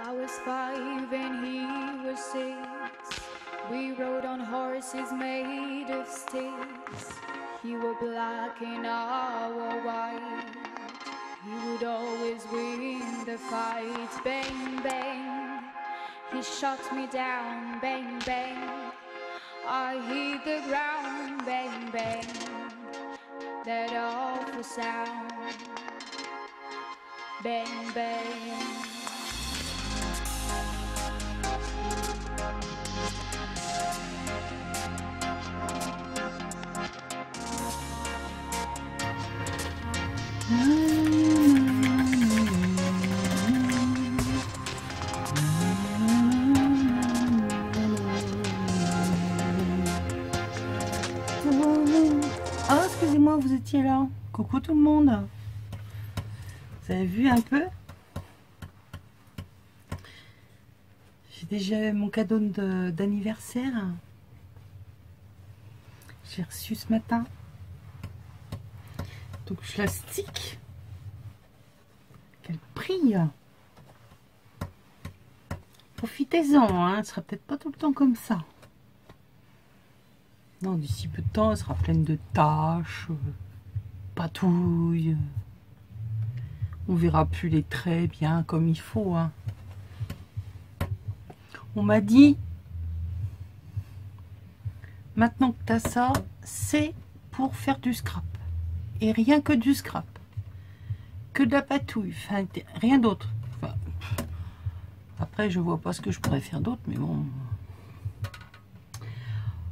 I was 5 and he was 6. We rode on horses made of sticks. He wore black and I wore white. He would always win the fight. Bang, bang, he shot me down. Bang, bang, I hit the ground. Bang, bang, that awful sound. Bang, bang. Ah, excusez-moi, vous étiez là. Coucou tout le monde. Vous avez vu un peu? J'ai déjà mon cadeau d'anniversaire. J'ai reçu ce matin. Donc je la stick. Quel prix! Profitez-en, hein. Elle sera peut-être pas tout le temps comme ça. Non, d'ici peu de temps, elle sera pleine de taches, patouilles. On verra plus les traits bien comme il faut, hein. On m'a dit, maintenant que tu as ça, c'est pour faire du scrap. Et rien que du scrap. Que de la patouille, enfin, rien d'autre. Enfin, après, je vois pas ce que je pourrais faire d'autre, mais bon.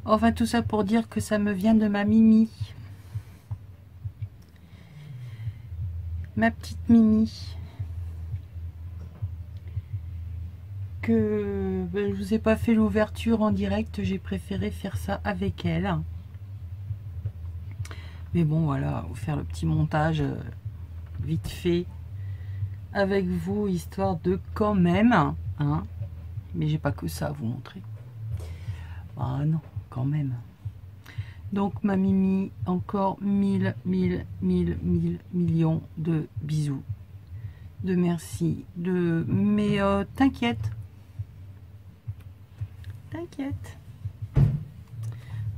Enfin, tout ça pour dire que ça me vient de ma Mimi. Ma petite Mimi. Que ben, je vous ai pas fait l'ouverture en direct, j'ai préféré faire ça avec elle. Mais bon, voilà, vous faire le petit montage vite fait avec vous, histoire de quand même, hein. Mais j'ai pas que ça à vous montrer. Ah non, quand même. Donc ma Mimi, encore 1000 millions de bisous, de merci, de mais t'inquiète,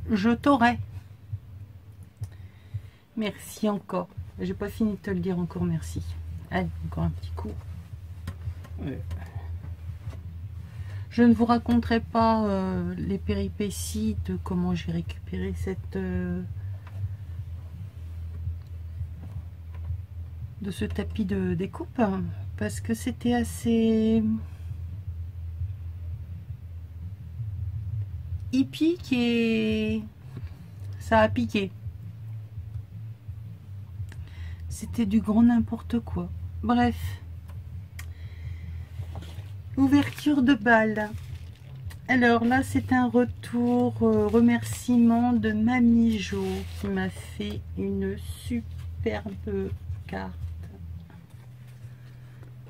je t'aurai. Merci encore. J'ai pas fini de te le dire encore, merci. Allez, encore un petit coup. Ouais. Je ne vous raconterai pas les péripéties de comment j'ai récupéré cette de ce tapis de découpe, parce que c'était assez hippique et ça a piqué. C'était du grand n'importe quoi. Bref. Ouverture de bal. Alors là, c'est un retour remerciement de Mamie Jo qui m'a fait une superbe carte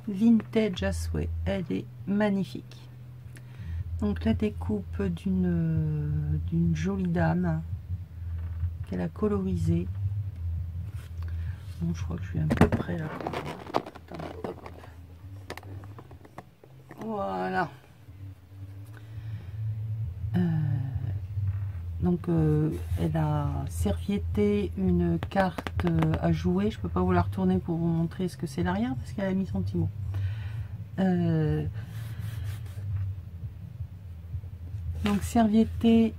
vintage à souhait. Elle est magnifique. Donc la découpe d'une jolie dame qu'elle a colorisée. Bon, je crois que je suis à peu près là. Attends, hop. Voilà. Donc elle a servietté une carte à jouer. Je peux pas vous la retourner pour vous montrer ce que c'est l'arrière parce qu'elle a mis son petit mot. Donc servietter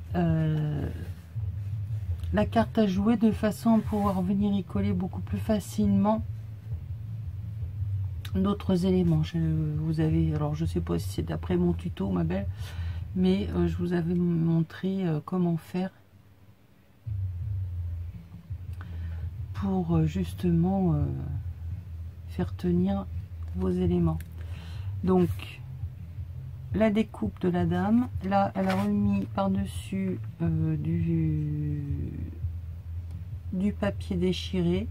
la carte à jouer de façon à pouvoir venir y coller beaucoup plus facilement d'autres éléments. Vous avez, alors je sais pas si c'est d'après mon tuto ma belle, mais je vous avais montré comment faire pour justement faire tenir vos éléments. Donc la découpe de la dame, là elle a remis par dessus du papier déchiré,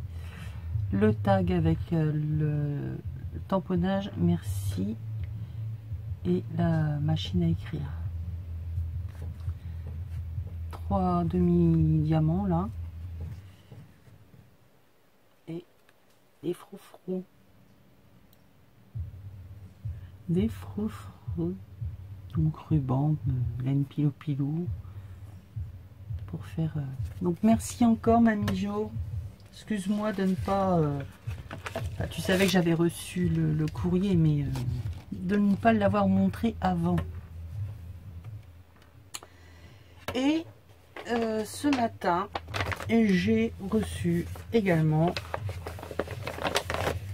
le tag avec le tamponnage merci et la machine à écrire. 3 demi-diamants là et des froufrous. des froufrous, donc ruban, laine pilou-pilou, pour faire... Donc merci encore Mamie Jo. Excuse-moi de ne pas... tu savais que j'avais reçu le courrier, mais de ne pas l'avoir montré avant. Et ce matin, j'ai reçu également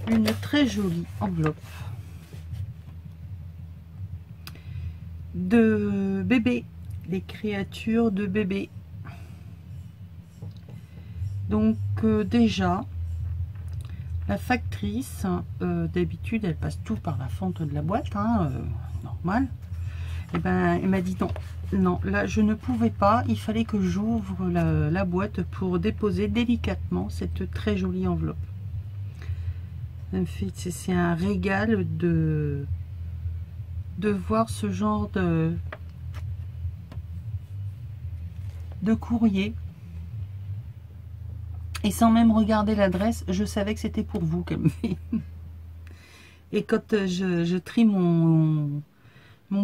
une très jolie enveloppe de bébé, les créatures de bébé. Donc déjà, la factrice, d'habitude, elle passe tout par la fente de la boîte, hein, normal. Et ben, elle m'a dit non, non, là je ne pouvais pas, il fallait que j'ouvre la boîte pour déposer délicatement cette très jolie enveloppe. C'est un régal de voir ce genre de courrier. Et sans même regarder l'adresse, je savais que c'était pour vous qu'elle me fait. Et quand je trie mon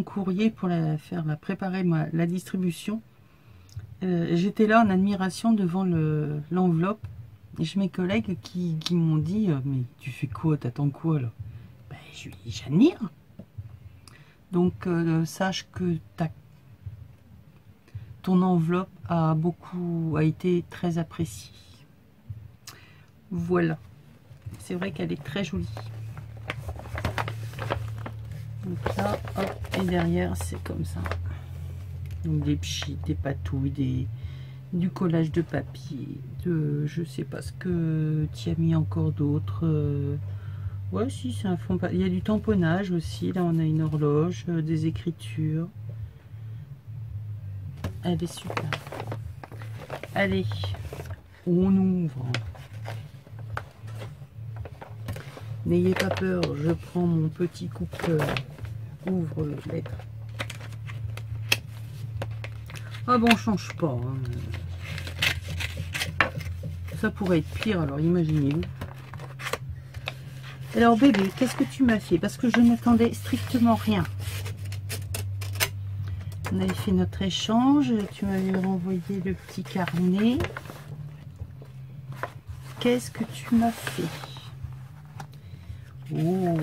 courrier pour préparer la distribution, j'étais là en admiration devant l'enveloppe. Et j'ai mes collègues qui m'ont dit mais tu fais quoi, t'attends quoi là? Ben, j'admire. Donc sache que ton enveloppe a été très appréciée. Voilà, c'est vrai qu'elle est très jolie. Donc là, hop, et derrière c'est comme ça. Donc des pchits, des patouilles, du collage de papier, je sais pas ce que tu as mis encore d'autres. Ouais, si, c'est un fond. Il y a du tamponnage aussi. Là, on a une horloge, des écritures. Elle est super. Allez, on ouvre. N'ayez pas peur, je prends mon petit coupe-cœur. Ouvre le lettre. Ah bon, on change pas. Hein. Ça pourrait être pire, alors imaginez-vous. Alors bébé, qu'est-ce que tu m'as fait? Parce que je n'attendais strictement rien. On avait fait notre échange, tu m'avais renvoyé le petit carnet. Qu'est-ce que tu m'as fait? Oh,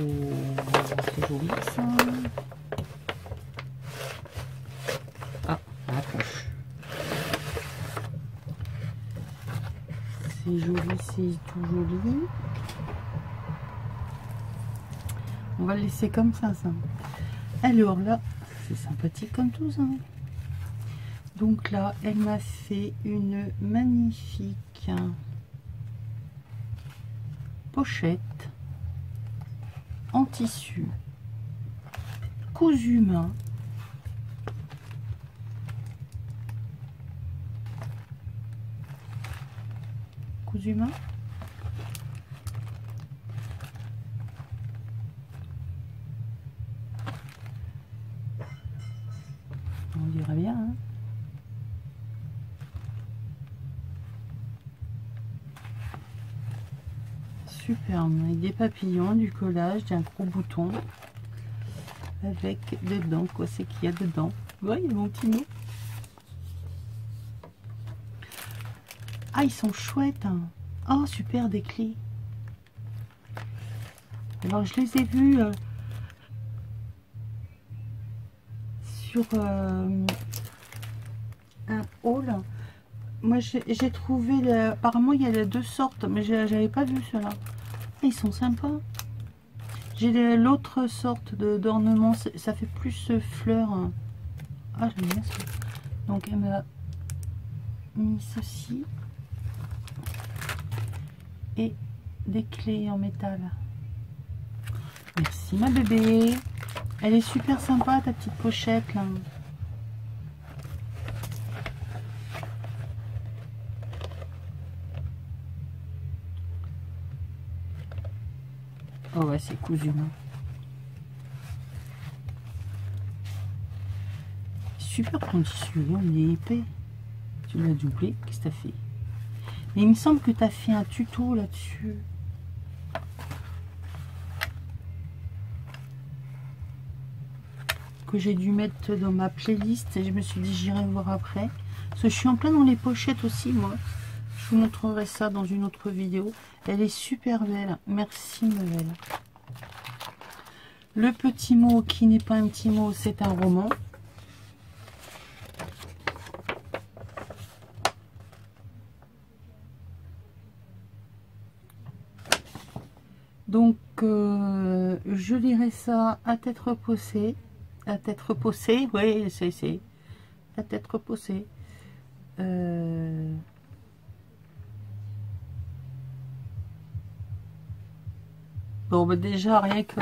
c'est joli ça. Ah, on approche. C'est joli, c'est tout joli. On va le laisser comme ça. Alors là, c'est sympathique comme tout ça. Donc là, elle m'a fait une magnifique pochette en tissu cousu main. Cousu main. On dirait bien, hein. Superbe, avec des papillons, du collage, d'un gros bouton avec dedans, quoi c'est qu'il y a dedans. Ouais, il y a mon petit mot. Ah, ils sont chouettes, hein. Oh, super, des clés. Alors, je les ai vus sur un haul. Moi, j'ai trouvé... Apparemment, il y a deux sortes, mais j'avais pas vu cela. Ils sont sympas. J'ai l'autre sorte d'ornement, ça fait plus fleurs. Ah, j'aime bien ça. Donc, elle m'a mis ceci. Et des clés en métal. Merci ma bébé. Elle est super sympa ta petite pochette là. Oh ouais, c'est cousu main. Super ton tissu, il est épais. Tu l'as doublé, qu'est-ce que t'as fait? Mais il me semble que tu as fait un tuto là-dessus. que j'ai dû mettre dans ma playlist et je me suis dit j'irai voir après. Parce que je suis en plein dans les pochettes aussi moi. Je vous montrerai ça dans une autre vidéo. Elle est super belle. Merci Noël. Le petit mot qui n'est pas un petit mot, c'est un roman. Donc, je lirai ça à tête reposée. À tête reposée, oui, c'est à tête reposée. Bon, bah déjà, rien que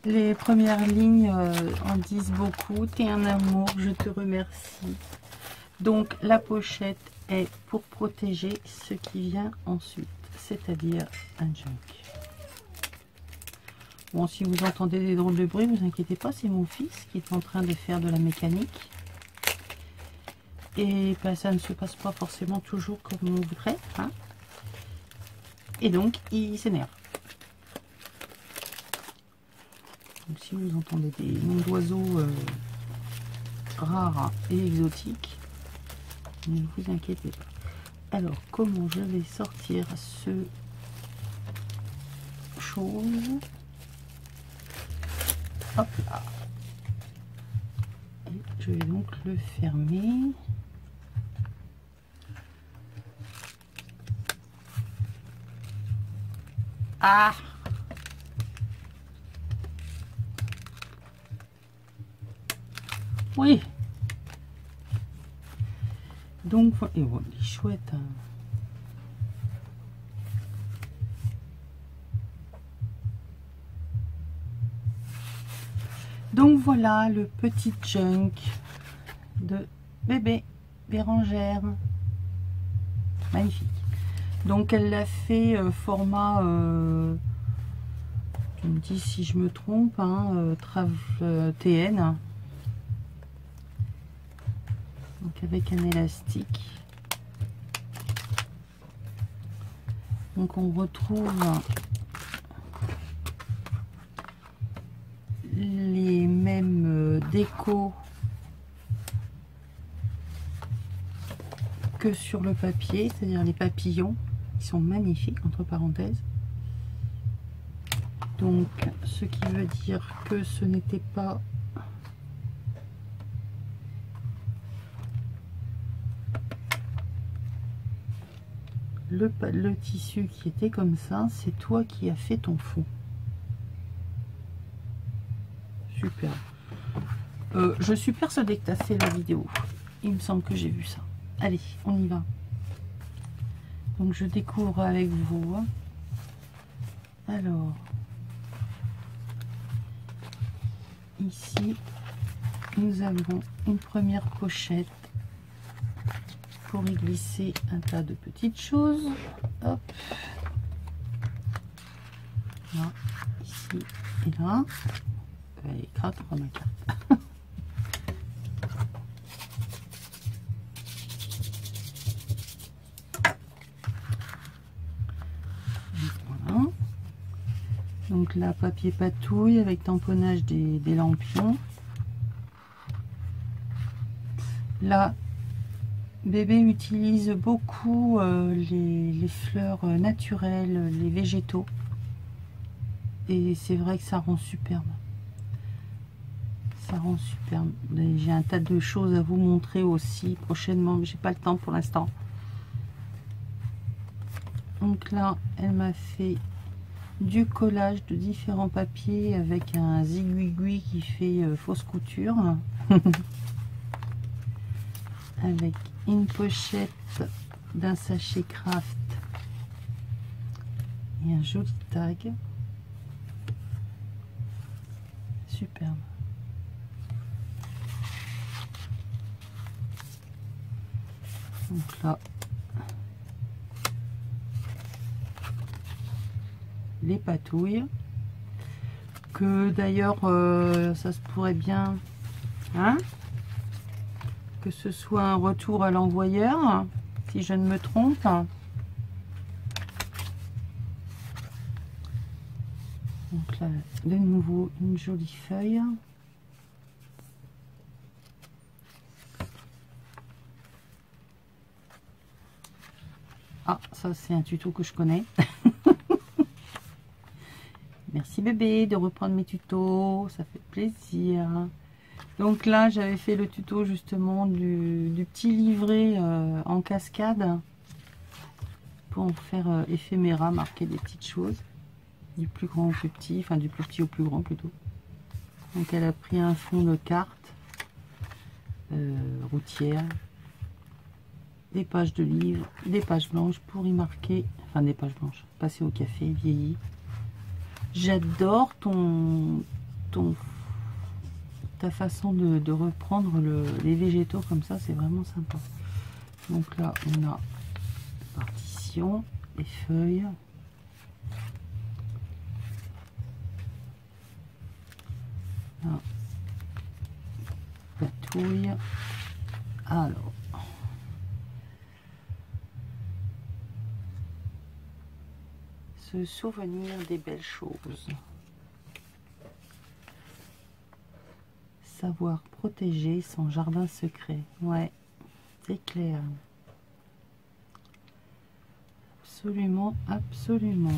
les premières lignes en disent beaucoup. T'es un amour, je te remercie. Donc, la pochette est pour protéger ce qui vient ensuite, c'est-à-dire un junk. Bon, si vous entendez des drôles de bruit, vous inquiétez pas, c'est mon fils qui est en train de faire de la mécanique. Et ben, ça ne se passe pas forcément toujours comme on voudrait. Hein. Et donc, il s'énerve. Donc, si vous entendez des noms d'oiseaux rares et exotiques, ne vous inquiétez pas. Alors, comment je vais sortir ce chose? Hop là. Et je vais donc le fermer. Ah! Oui. Donc, et voilà, il est chouette. Hein. Donc voilà le petit junk de bébé Bérangère. Magnifique. Donc elle l'a fait format, tu me dis si je me trompe, hein, TN. Donc avec un élastique. Donc on retrouve les mêmes décos que sur le papier, c'est-à-dire les papillons qui sont magnifiques entre parenthèses. Donc ce qui veut dire que ce n'était pas le tissu qui était comme ça, c'est toi qui as fait ton fond. Super. Je suis persuadée que tu as fait la vidéo. Il me semble que j'ai vu ça. Allez, on y va. Donc je découvre avec vous. Alors, ici, nous avons une première pochette pour y glisser un tas de petites choses. Hop. Là, ici et là. Elle écrase ma carte. Voilà. Donc là, papier patouille avec tamponnage des lampions. Là, bébé utilise beaucoup les fleurs naturelles, les végétaux. Et c'est vrai que ça rend superbe. Ça rend superbe. J'ai un tas de choses à vous montrer aussi prochainement, mais j'ai pas le temps pour l'instant. Donc là, elle m'a fait du collage de différents papiers avec un zigouigui qui fait fausse couture. Avec une pochette d'un sachet craft et un joli tag. Superbe. Donc là, les patouilles. Que d'ailleurs, ça se pourrait bien, hein, que ce soit un retour à l'envoyeur, si je ne me trompe. Donc là, de nouveau, une jolie feuille. Ah, ça c'est un tuto que je connais. Merci bébé de reprendre mes tutos, ça fait plaisir. Donc là, j'avais fait le tuto justement du petit livret en cascade pour faire éphéméra, marquer des petites choses. Du plus grand au plus petit, enfin du plus petit au plus grand plutôt. Donc elle a pris un fond de carte routière, des pages de livres, des pages blanches pour y marquer, enfin des pages blanches, passer au café, vieilli. J'adore ta façon de reprendre les végétaux comme ça, c'est vraiment sympa. Donc là on a partition, les feuilles. Là, patouille. Alors, se souvenir des belles choses. Savoir protéger son jardin secret. Ouais, c'est clair. Absolument, absolument.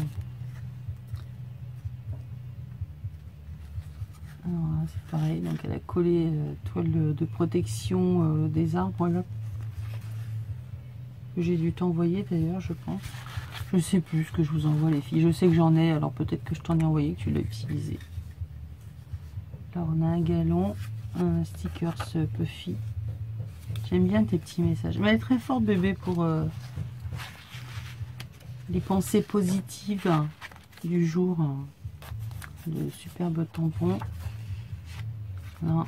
Alors là, c'est pareil, donc elle a collé toile de protection des arbres là. J'ai dû t'envoyer d'ailleurs, je pense. Je sais plus ce que je vous envoie les filles. Je sais que j'en ai, alors peut-être que je t'en ai envoyé, que tu l'as utilisé. Là on a un galon, un sticker Puffy. J'aime bien tes petits messages. Mais elle est très forte bébé pour les pensées positives du jour. De superbes tampons. Là.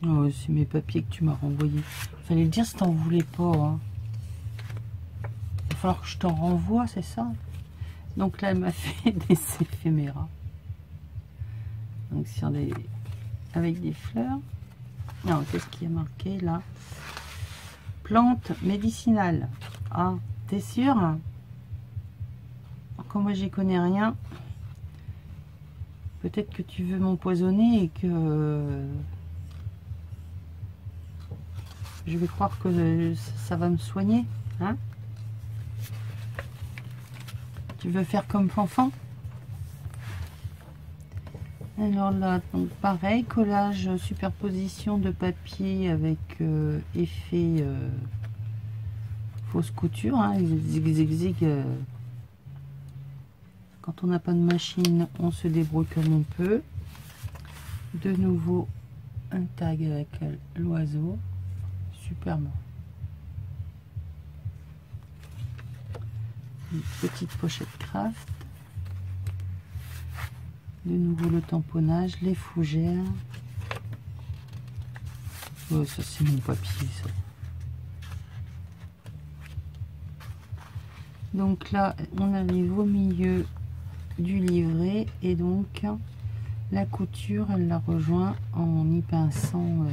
Oh, c'est mes papiers que tu m'as renvoyés. Fallait le dire si t'en voulais pas. Hein. Il va falloir que je t'en renvoie, c'est ça? Donc là, elle m'a fait des éphéméras. Donc sur des... avec des fleurs. Non, qu'est-ce qu'il y a marqué là? Plante médicinale. Ah, t'es sûr? Comme moi, j'y connais rien. Peut-être que tu veux m'empoisonner et que je vais croire que ça va me soigner, hein? Tu veux faire comme Fanfan? Alors là, donc pareil, collage, superposition de papier avec effet fausse couture, hein, zig. Quand on n'a pas de machine, on se débrouille comme on peut. De nouveau, un tag avec l'oiseau. Superbe. Une petite pochette craft. De nouveau le tamponnage, les fougères. Oh, ça c'est mon papier, ça. Donc là, on arrive au milieu du livret et donc la couture elle la rejoint en y pinçant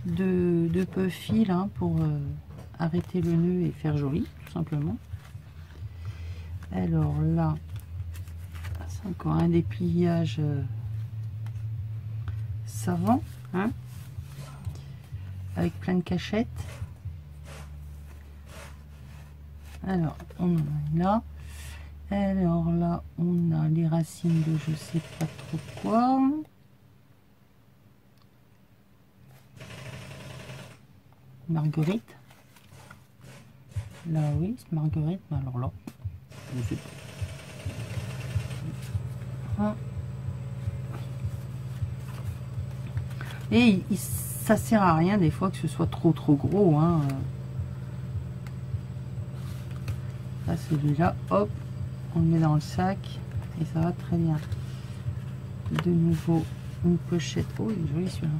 de Puffy là pour arrêter le nœud et faire joli tout simplement. Alors là c'est encore un dépliage savant, hein, avec plein de cachettes. Alors on en a là. Alors là, on a les racines de je sais pas trop quoi. Marguerite. Là, oui, c'est Marguerite, mais alors là, je sais pas. Et ça sert à rien des fois que ce soit trop gros. Hein. Là, celui-là, hop. On le met dans le sac et ça va très bien. De nouveau une pochette. Oh, il est joli celui-là.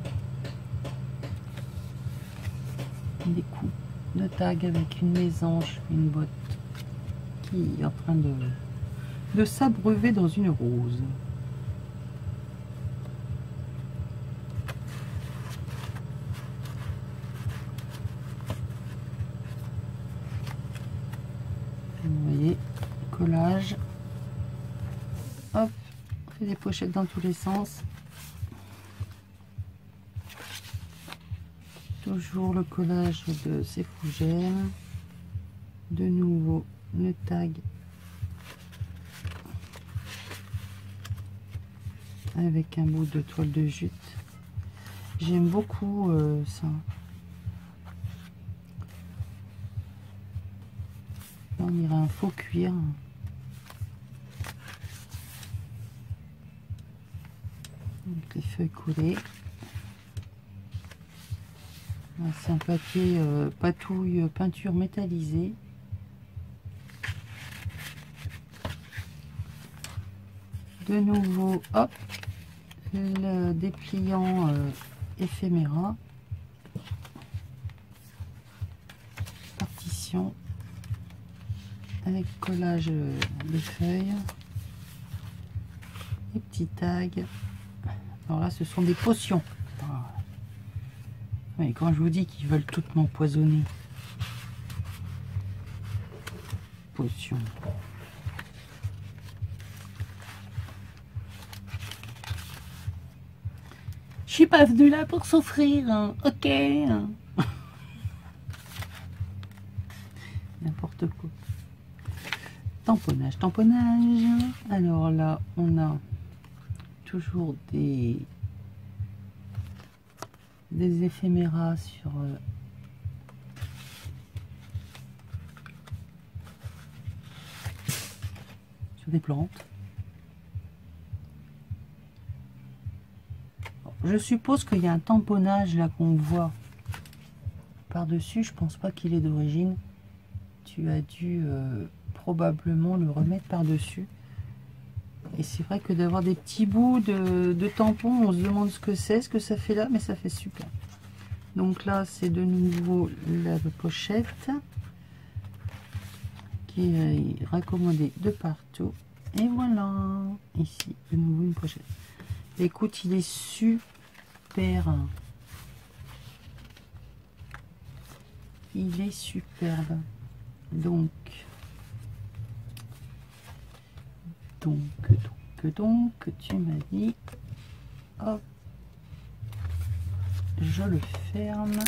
Des coups de tag avec une mésange, une botte qui est en train de s'abreuver dans une rose. Vous voyez, collage. Hop, on fait des pochettes dans tous les sens. Toujours le collage de ces fougères. De nouveau le tag avec un bout de toile de jute. J'aime beaucoup ça. Là, on dirait un faux cuir. Donc les feuilles coulées. C'est un papier patouille peinture métallisée. De nouveau, hop, le dépliant éphéméra. Partition avec collage des feuilles. Les petits tags. Alors là, ce sont des potions. Mais quand je vous dis qu'ils veulent toutes m'empoisonner. Potions. Je suis pas venue là pour souffrir, hein. Ok. N'importe quoi. Tamponnage, tamponnage. Alors là, on a toujours des éphéméras sur des plantes. Je suppose qu'il y a un tamponnage là qu'on voit par-dessus. Je pense pas qu'il est d'origine. Tu as dû probablement le remettre par-dessus. Et c'est vrai que d'avoir des petits bouts de tampons, on se demande ce que c'est, ce que ça fait là, mais ça fait super. Donc là, c'est de nouveau la pochette qui est raccommodée de partout. Et voilà, ici, de nouveau une pochette. Écoute, il est super. Il est superbe. Donc, tu m'as dit, hop, je le ferme.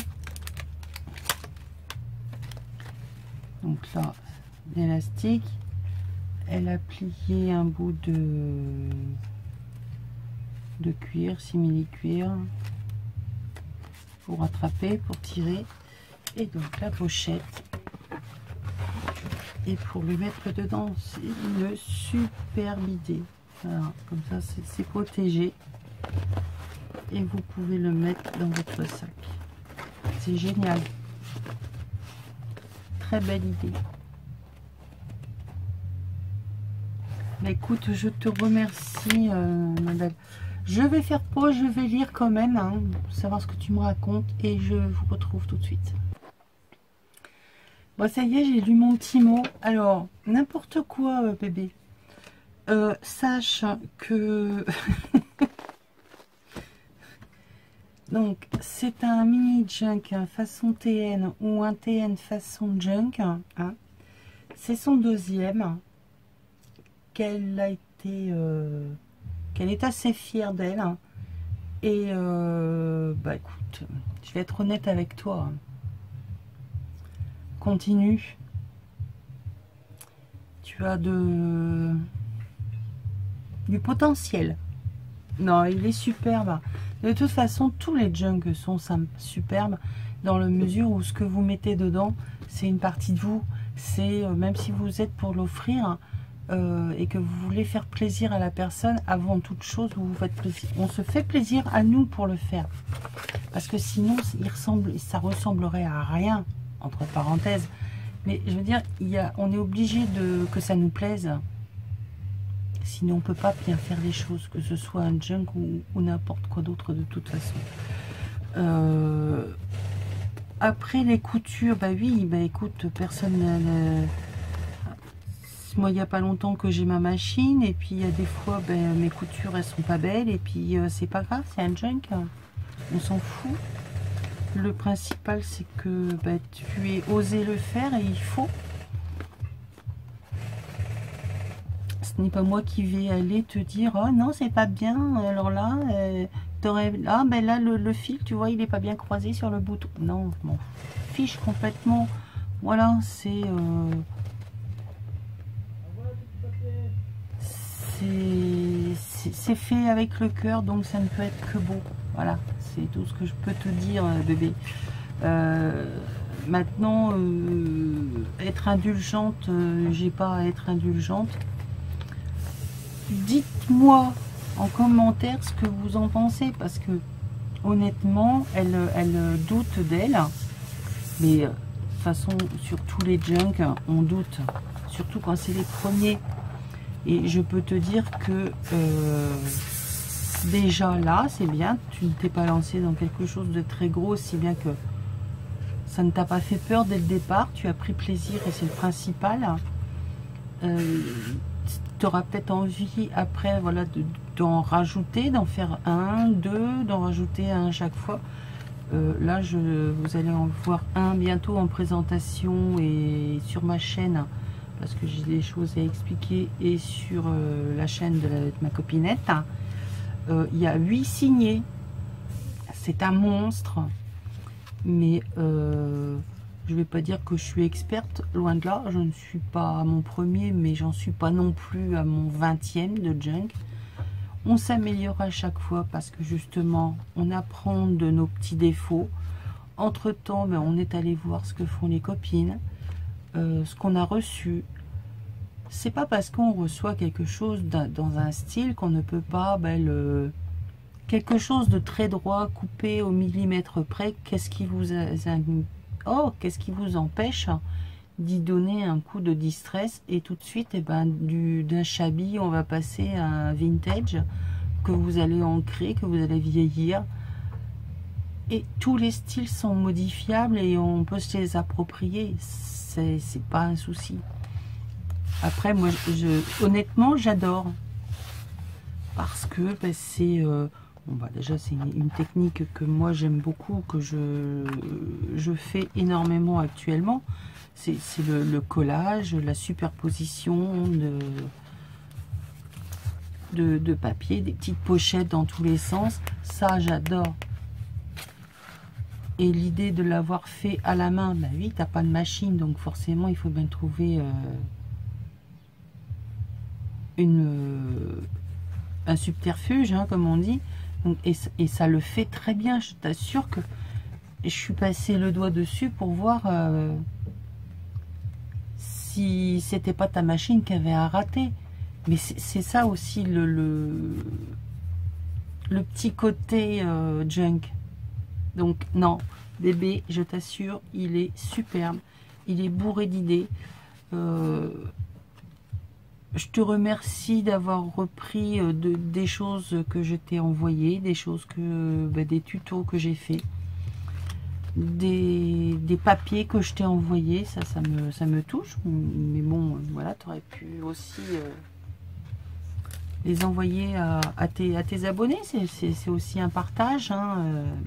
Donc là, l'élastique, elle a plié un bout de cuir, simili-cuir, pour attraper, pour tirer. Et donc la pochette. Et pour le mettre dedans, c'est une superbe idée. Voilà, comme ça c'est protégé. Et vous pouvez le mettre dans votre sac. C'est génial. Très belle idée. Mais écoute, je te remercie, Nadal. Je vais faire pause, je vais lire quand même, hein, pour savoir ce que tu me racontes. Et je vous retrouve tout de suite. Bon, ça y est, j'ai lu mon petit mot. Alors, n'importe quoi, bébé. Sache que... Donc, c'est un mini junk façon TN ou un TN façon junk. Hein. C'est son deuxième. Qu'elle a été... qu'elle est assez fière d'elle. Hein. Et, bah écoute, je vais être honnête avec toi. Hein. Continue. Tu as du potentiel. Non, il est superbe. De toute façon, tous les junks sont superbes dans la mesure où ce que vous mettez dedans, c'est une partie de vous. C'est même si vous êtes pour l'offrir et que vous voulez faire plaisir à la personne, avant toute chose, vous faites plaisir. On se fait plaisir à nous pour le faire. Parce que sinon, ça ressemblerait à rien. Entre parenthèses, mais je veux dire, on est obligé que ça nous plaise, sinon on peut pas bien faire les choses, que ce soit un junk ou n'importe quoi d'autre de toute façon. Après les coutures, bah oui, bah écoute, personne moi il n'y a pas longtemps que j'ai ma machine, et puis il y a des fois mes coutures elles sont pas belles, et puis c'est pas grave, c'est un junk, on s'en fout. Le principal, c'est que tu aies osé le faire, et il faut. Ce n'est pas moi qui vais aller te dire, oh non, c'est pas bien, alors là, là, le fil, tu vois, il n'est pas bien croisé sur le bouton. Non, je m'en fiche complètement. Voilà, c'est fait avec le cœur, donc ça ne peut être que beau. Voilà, c'est tout ce que je peux te dire, bébé. Maintenant, être indulgente, j'ai pas à être indulgente. Dites-moi en commentaire ce que vous en pensez, parce que honnêtement, elle doute d'elle. Mais de toute façon, sur tous les junks, on doute. Surtout quand c'est les premiers. Et je peux te dire que déjà là, c'est bien. Tu ne t'es pas lancé dans quelque chose de très gros, si bien que ça ne t'a pas fait peur dès le départ. Tu as pris plaisir et c'est le principal. Tu auras peut-être envie après, voilà, d'en rajouter, d'en faire un, deux, d'en rajouter un chaque fois. Là, vous allez en voir un bientôt en présentation et sur ma chaîne, parce que j'ai des choses à expliquer, et sur la chaîne de ma copinette. Il y a 8 signés. C'est un monstre. Mais je vais pas dire que je suis experte, loin de là. Je ne suis pas à mon premier, mais j'en suis pas non plus à mon 20e de junk. On s'améliore à chaque fois parce que justement, on apprend de nos petits défauts. Entre-temps, ben, on est allé voir ce que font les copines, ce qu'on a reçu. C'est pas parce qu'on reçoit quelque chose dans un style qu'on ne peut pas quelque chose de très droit, coupé au millimètre près. Qu'est-ce qui vous qu'est-ce qui vous empêche d'y donner un coup de distress, et tout de suite, d'un shabby, on va passer à un vintage que vous allez ancrer, que vous allez vieillir. Et tous les styles sont modifiables et on peut se les approprier. C'est pas un souci. Après, moi, honnêtement, j'adore. Parce que c'est... déjà, c'est une technique que moi, j'aime beaucoup, que je fais énormément actuellement. C'est le collage, la superposition de papier, des petites pochettes dans tous les sens. Ça, j'adore. Et l'idée de l'avoir fait à la main, bah oui, t'as pas de machine, donc forcément, il faut bien trouver un subterfuge, hein, comme on dit. Donc, et ça le fait très bien. Je t'assure que je suis passé le doigt dessus pour voir si c'était pas ta machine qui avait un raté. Mais c'est ça aussi le petit côté junk. Donc non, bébé, je t'assure, il est superbe. Il est bourré d'idées. Je te remercie d'avoir repris des choses que je t'ai envoyées, des choses des tutos que j'ai fait, des papiers que je t'ai envoyés. Ça me touche. Mais bon, voilà, tu aurais pu aussi les envoyer à tes abonnés. C'est aussi un partage, hein,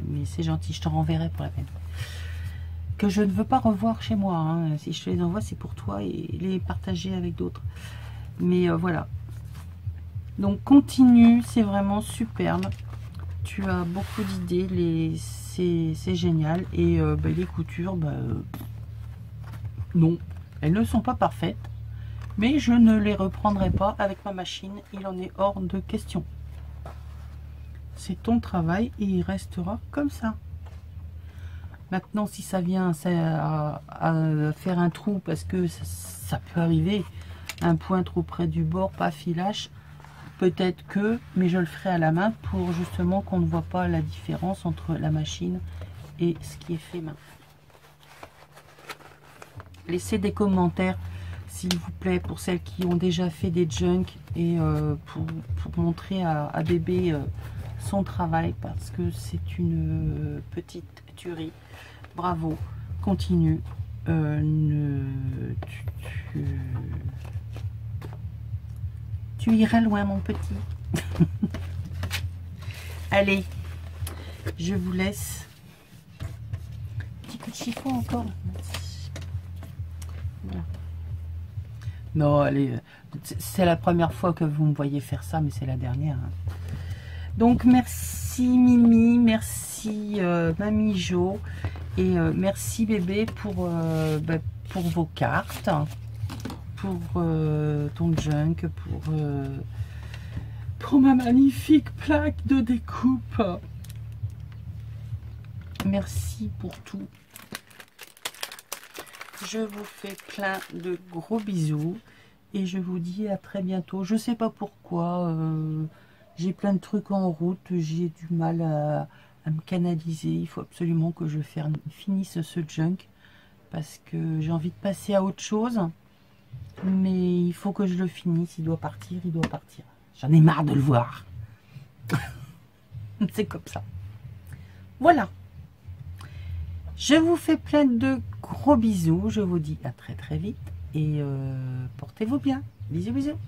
mais c'est gentil, je te renverrai pour la peine. Que je ne veux pas revoir chez moi, hein. Si je te les envoie, c'est pour toi et les partager avec d'autres. Mais voilà. Donc continue, c'est vraiment superbe. Tu as beaucoup d'idées, c'est génial. Et les coutures, non, elles ne sont pas parfaites. Mais je ne les reprendrai pas avec ma machine. Il en est hors de question. C'est ton travail et il restera comme ça. Maintenant, si ça vient à faire un trou, parce que ça peut arriver, un point trop près du bord, pas filage, peut-être que, mais je le ferai à la main pour justement qu'on ne voit pas la différence entre la machine et ce qui est fait main. Laissez des commentaires, s'il vous plaît, pour celles qui ont déjà fait des junks et pour montrer à bébé son travail, parce que c'est une petite tuerie. Bravo, continue. Tu iras loin, mon petit. Allez, je vous laisse. Petit coup de chiffon encore. Voilà. Non, allez, c'est la première fois que vous me voyez faire ça, mais c'est la dernière. Hein. Donc, merci Mimi, merci Mamie Jo, et merci bébé pour pour vos cartes, pour ton junk, pour ma magnifique plaque de découpe. Merci pour tout. Je vous fais plein de gros bisous et je vous dis à très bientôt. Je sais pas pourquoi, j'ai plein de trucs en route, j'ai du mal à me canaliser. Il faut absolument que je finisse ce junk parce que j'ai envie de passer à autre chose. Mais il faut que je le finisse, il doit partir, il doit partir. J'en ai marre de le voir. C'est comme ça. Voilà. Je vous fais plein de gros bisous. Je vous dis à très très vite. Et portez-vous bien. Bisous bisous.